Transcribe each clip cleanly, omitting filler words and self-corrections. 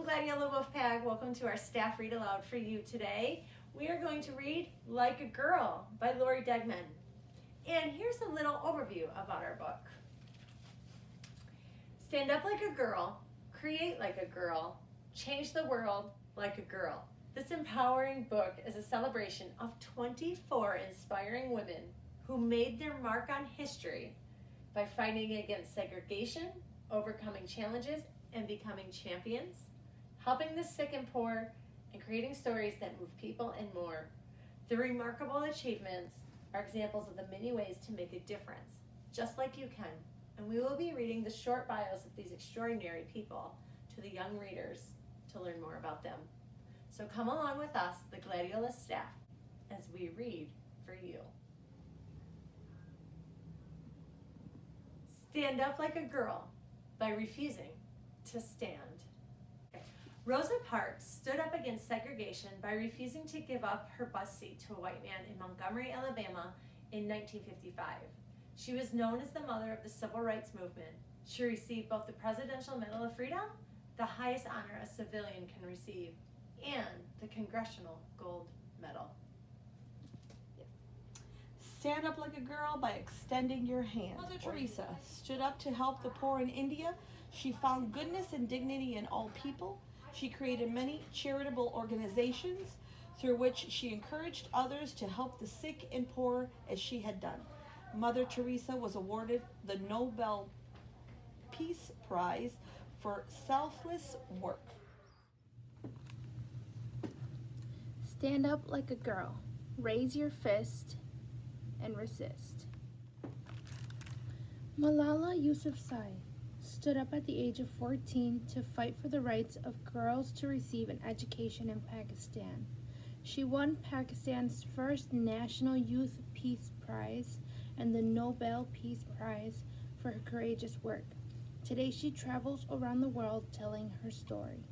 Gladiola Wolfpack. Welcome to our staff read aloud for you today. We are going to read Like a Girl by Lori Degman. And here's a little overview about our book. Stand up like a girl, create like a girl, change the world like a girl. This empowering book is a celebration of 24 inspiring women who made their mark on history by fighting against segregation, overcoming challenges, and becoming champions, helping the sick and poor, and creating stories that move people and more. The remarkable achievements are examples of the many ways to make a difference, just like you can. And we will be reading the short bios of these extraordinary people to the young readers to learn more about them. So come along with us, the Gladiola staff, as we read for you. Stand up like a girl by refusing to stand. Rosa Parks stood up against segregation by refusing to give up her bus seat to a white man in Montgomery, Alabama in 1955. She was known as the mother of the civil rights movement. She received both the Presidential Medal of Freedom, the highest honor a civilian can receive, and the Congressional Gold Medal. Stand up like a girl by extending your hand. Mother Teresa stood up to help the poor in India. She found goodness and dignity in all people. She created many charitable organizations through which she encouraged others to help the sick and poor as she had done. Mother Teresa was awarded the Nobel Peace Prize for selfless work. Stand up like a girl. Raise your fist and resist. Malala Yousafzai stood up at the age of 14 to fight for the rights of girls to receive an education in Pakistan. She won Pakistan's first National Youth Peace Prize and the Nobel Peace Prize for her courageous work. Today she travels around the world telling her story.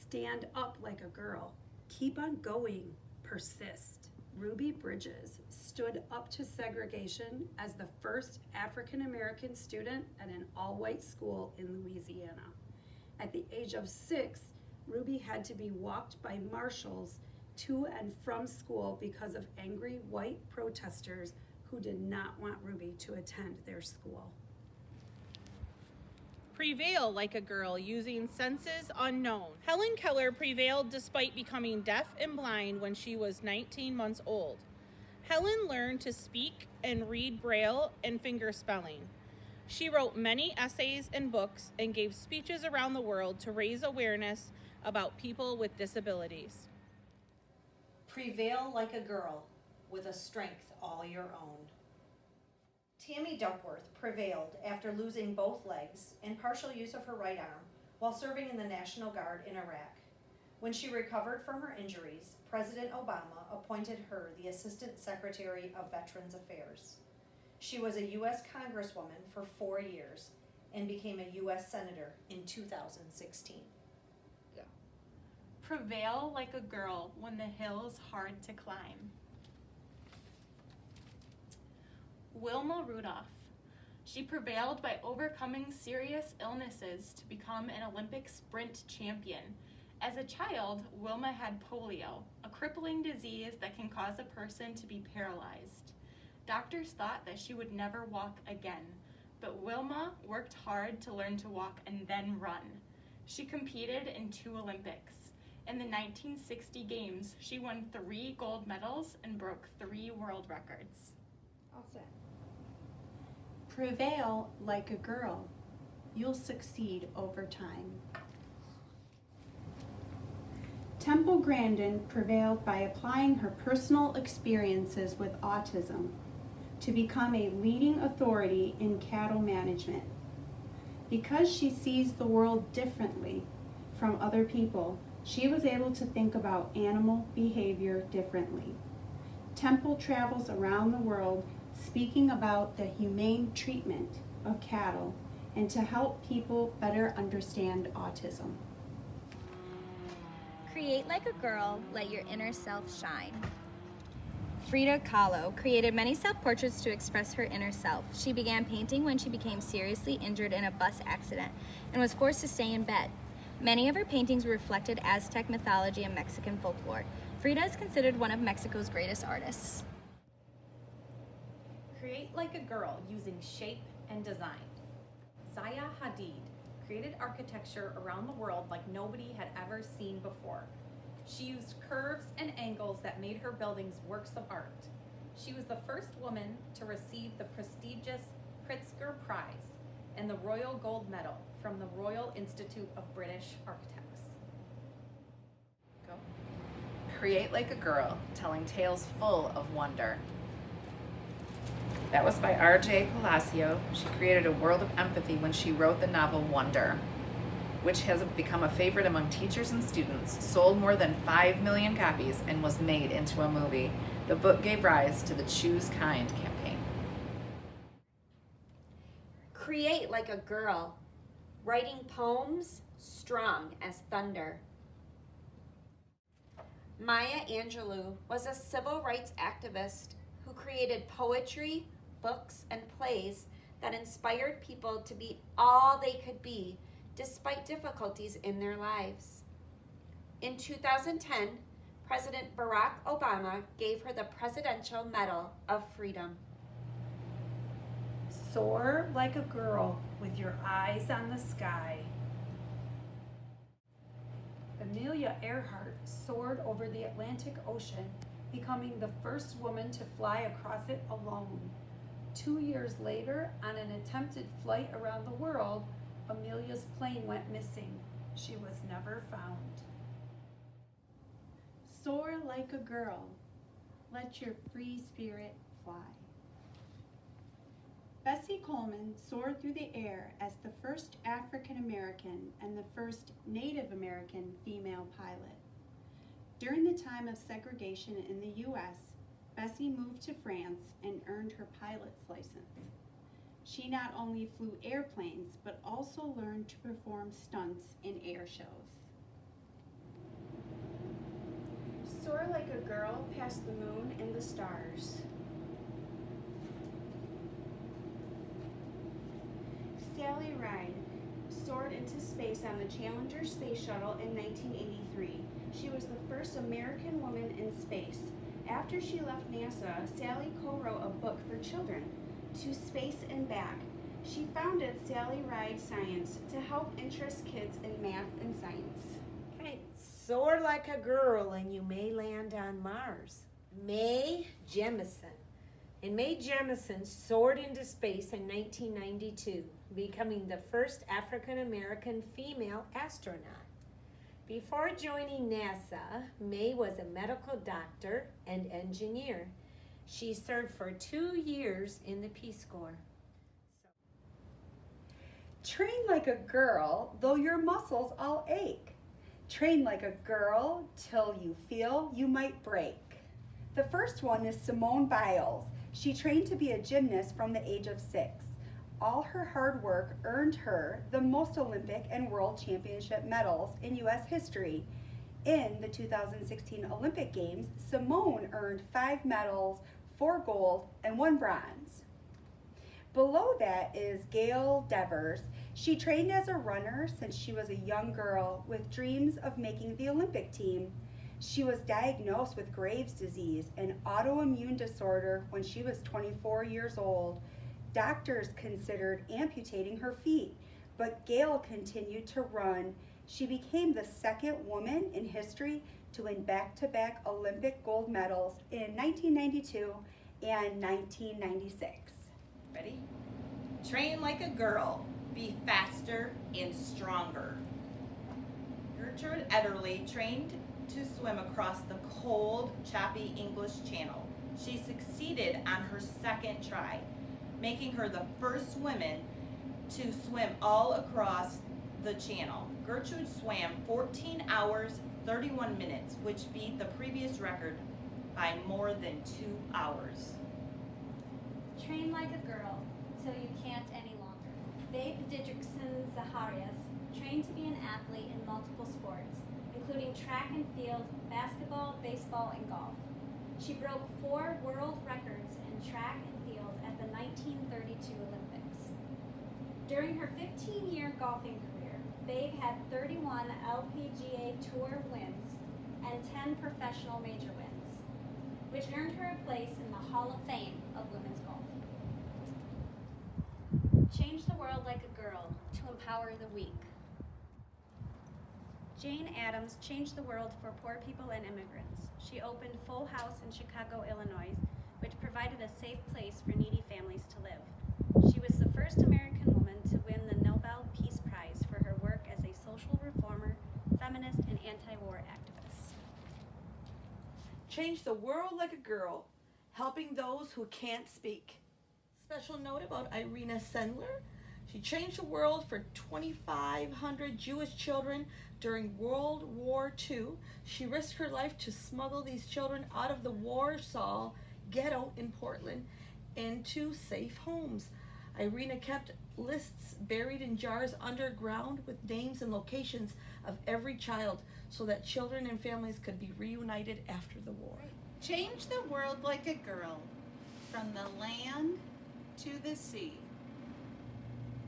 Stand up like a girl. Keep on going. Persist. Ruby Bridges stood up to segregation as the first African-American student at an all-white school in Louisiana. At the age of 6, Ruby had to be walked by marshals to and from school because of angry white protesters who did not want Ruby to attend their school. Prevail like a girl using senses unknown. Helen Keller prevailed despite becoming deaf and blind when she was 19 months old. Helen learned to speak and read Braille and finger spelling. She wrote many essays and books and gave speeches around the world to raise awareness about people with disabilities. Prevail like a girl with a strength all your own. Tammy Duckworth prevailed after losing both legs and partial use of her right arm while serving in the National Guard in Iraq. When she recovered from her injuries, President Obama appointed her the Assistant Secretary of Veterans Affairs. She was a U.S. Congresswoman for 4 years and became a U.S. Senator in 2016. Prevail like a girl when the hill's hard to climb. Wilma Rudolph. She prevailed by overcoming serious illnesses to become an Olympic sprint champion. As a child, Wilma had polio, a crippling disease that can cause a person to be paralyzed. Doctors thought that she would never walk again, but Wilma worked hard to learn to walk and then run. She competed in 2 Olympics. In the 1960 Games, she won 3 gold medals and broke 3 world records. All set. Prevail like a girl. You'll succeed over time. Temple Grandin prevailed by applying her personal experiences with autism to become a leading authority in cattle management. Because she sees the world differently from other people, she was able to think about animal behavior differently. Temple travels around the world speaking about the humane treatment of cattle and to help people better understand autism. Create like a girl, let your inner self shine. Frida Kahlo created many self-portraits to express her inner self. She began painting when she became seriously injured in a bus accident and was forced to stay in bed. Many of her paintings reflected Aztec mythology and Mexican folklore. Frida is considered one of Mexico's greatest artists. Create like a girl using shape and design. Zaha Hadid created architecture around the world like nobody had ever seen before. She used curves and angles that made her buildings works of art. She was the first woman to receive the prestigious Pritzker Prize and the Royal Gold Medal from the Royal Institute of British Architects. Go. Create like a girl, telling tales full of wonder. That was by R.J. Palacio. She created a world of empathy when she wrote the novel Wonder, which has become a favorite among teachers and students, sold more than 5 million copies, and was made into a movie. The book gave rise to the Choose Kind campaign. Create like a girl, writing poems strong as thunder. Maya Angelou was a civil rights activist who created poetry, books, and plays that inspired people to be all they could be despite difficulties in their lives. In 2010, President Barack Obama gave her the Presidential Medal of Freedom. Soar like a girl with your eyes on the sky. Amelia Earhart soared over the Atlantic Ocean, becoming the first woman to fly across it alone. 2 years later, on an attempted flight around the world, Amelia's plane went missing. She was never found. Soar like a girl. Let your free spirit fly. Bessie Coleman soared through the air as the first African American and the first Native American female pilot. During the time of segregation in the U.S., Bessie moved to France and earned her pilot's license. She not only flew airplanes, but also learned to perform stunts in air shows. Soar like a girl past the moon and the stars. Sally Ride soared into space on the Challenger space shuttle in 1983. She was the first American woman in space. After she left NASA, Sally co-wrote a book for children, To Space and Back. She founded Sally Ride Science to help interest kids in math and science. Okay, soar like a girl and you may land on Mars. Mae Jemison. And Mae Jemison soared into space in 1992, becoming the first African-American female astronaut. Before joining NASA, Mae was a medical doctor and engineer. She served for 2 years in the Peace Corps. Train like a girl, though your muscles all ache. Train like a girl till you feel you might break. The first one is Simone Biles. She trained to be a gymnast from the age of 6. All her hard work earned her the most Olympic and World Championship medals in U.S. history. In the 2016 Olympic Games, Simone earned 5 medals, 4 gold, and 1 bronze. Below that is Gail Devers. She trained as a runner since she was a young girl with dreams of making the Olympic team. She was diagnosed with Graves' disease, an autoimmune disorder, when she was 24 years old. Doctors considered amputating her feet, but Gail continued to run. She became the second woman in history to win back-to-back Olympic gold medals in 1992 and 1996. Ready? Train like a girl, be faster and stronger. Gertrude Ederle trained to swim across the cold, choppy English Channel. She succeeded on her second try, making her the first woman to swim all across the channel. Gertrude swam 14 hours, 31 minutes, which beat the previous record by more than 2 hours. Train like a girl till you can't any longer. Babe Didrikson Zacharias trained to be an athlete in multiple sports, including track and field, basketball, baseball, and golf. She broke 4 world records in track and field at the 1932 Olympics. During her 15-year golfing career, Babe had 31 LPGA Tour wins and 10 professional major wins, which earned her a place in the Hall of Fame of women's golf. Change the world like a girl to empower the weak. Jane Addams changed the world for poor people and immigrants. She opened Full House in Chicago, Illinois, which provided a safe place for needy families to live. She was the first American woman to win the Nobel Peace Prize for her work as a social reformer, feminist, and anti-war activist. Change the world like a girl, helping those who can't speak. Special note about Irina Sendler. She changed the world for 2,500 Jewish children during World War II. She risked her life to smuggle these children out of the Warsaw ghetto in Portland into safe homes. Irina kept lists buried in jars underground with names and locations of every child so that children and families could be reunited after the war. Change the world like a girl, from the land to the sea.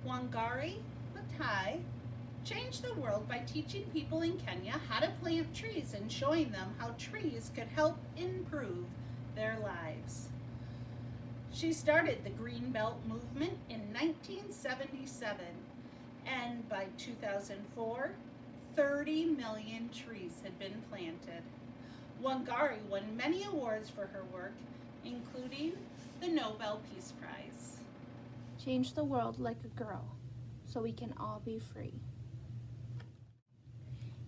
Wangari Maathai changed the world by teaching people in Kenya how to plant trees and showing them how trees could help improve their lives. She started the Green Belt movement in 1977, and by 2004, 30 million trees had been planted. Wangari won many awards for her work, including the Nobel Peace Prize. Change the world like a girl, so we can all be free.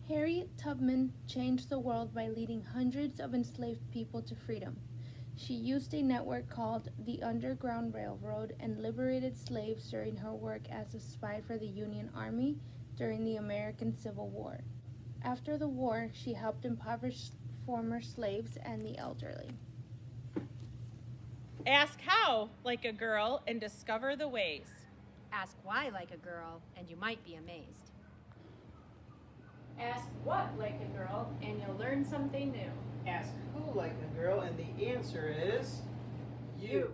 Harriet Tubman changed the world by leading hundreds of enslaved people to freedom. She used a network called the Underground Railroad and liberated slaves during her work as a spy for the Union Army during the American Civil War. After the war, she helped impoverish former slaves and the elderly. Ask how like a girl and discover the ways. Ask why like a girl and you might be amazed. Ask what like a girl and you'll learn something new. Ask who like a girl and the answer is you.